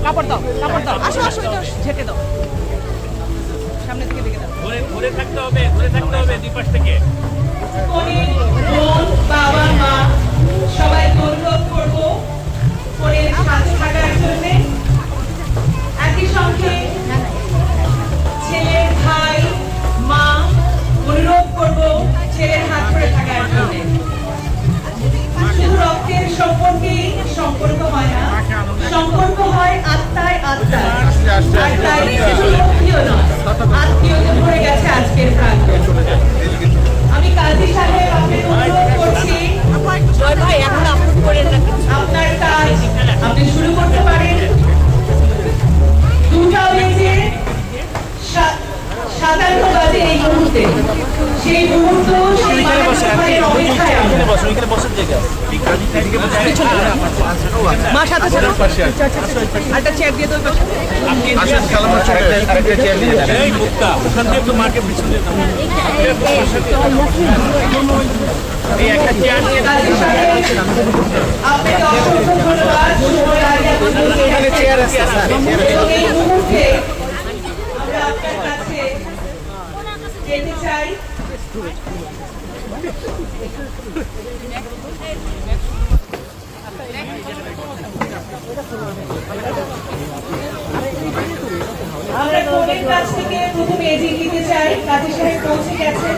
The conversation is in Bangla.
কাপড় দাও, কাপড় দাও, আসো আসো ঝেঁকে দাও, সামনে থেকে দেখে দাও। ঘুরে থাকতে হবে, ঘুরে থাকতে হবে দুই পাশ থেকে। বাবা মা সবাই অনুরোধ করবো ফোনের সাথে থাকার জন্য। একই সঙ্গে ছেলের ভাই মা অনুরোধ করবো ছেলের হাত ধরে থাকার জন্য। শুধু রক্তের সম্পর্কেই সম্পর্ক হয় না, সম্পর্ক হয় আত্মায় আত্মায়। আর তাই শুধু আত্মীয় নয়, আত্মীয়তা ভরে গেছে আজকের প্রাঙ্গণ। আমি কাজী সাহেব আপনাকে অনুরোধ করছি আপনার কাজ আপনি শুরু করতে পারেন। 2:57 এই মুহূর্তে, সেই মুহূর্ত সেই মানবতার অপেক্ষায় আমরা। মা সাথে একটা চেয়ার দিয়ে দেবো। এই মুক্তা ওখান থেকে একটু মাকে পিছনে দাও। এই একটা চেয়ার নিয়ে কাজী সাহেব আপনাকে অসংখ্য ধন্যবাদ। সময় আগে এখানে চেয়ার আছে স্যার। এই মুহূর্তে আমরা আপনার কাছে যেতে চাই। আমরা কোনের কাছ থেকে প্রথমে এগিয়ে নিতে চাই। কাজী সাহেব পৌঁছে গেছেন।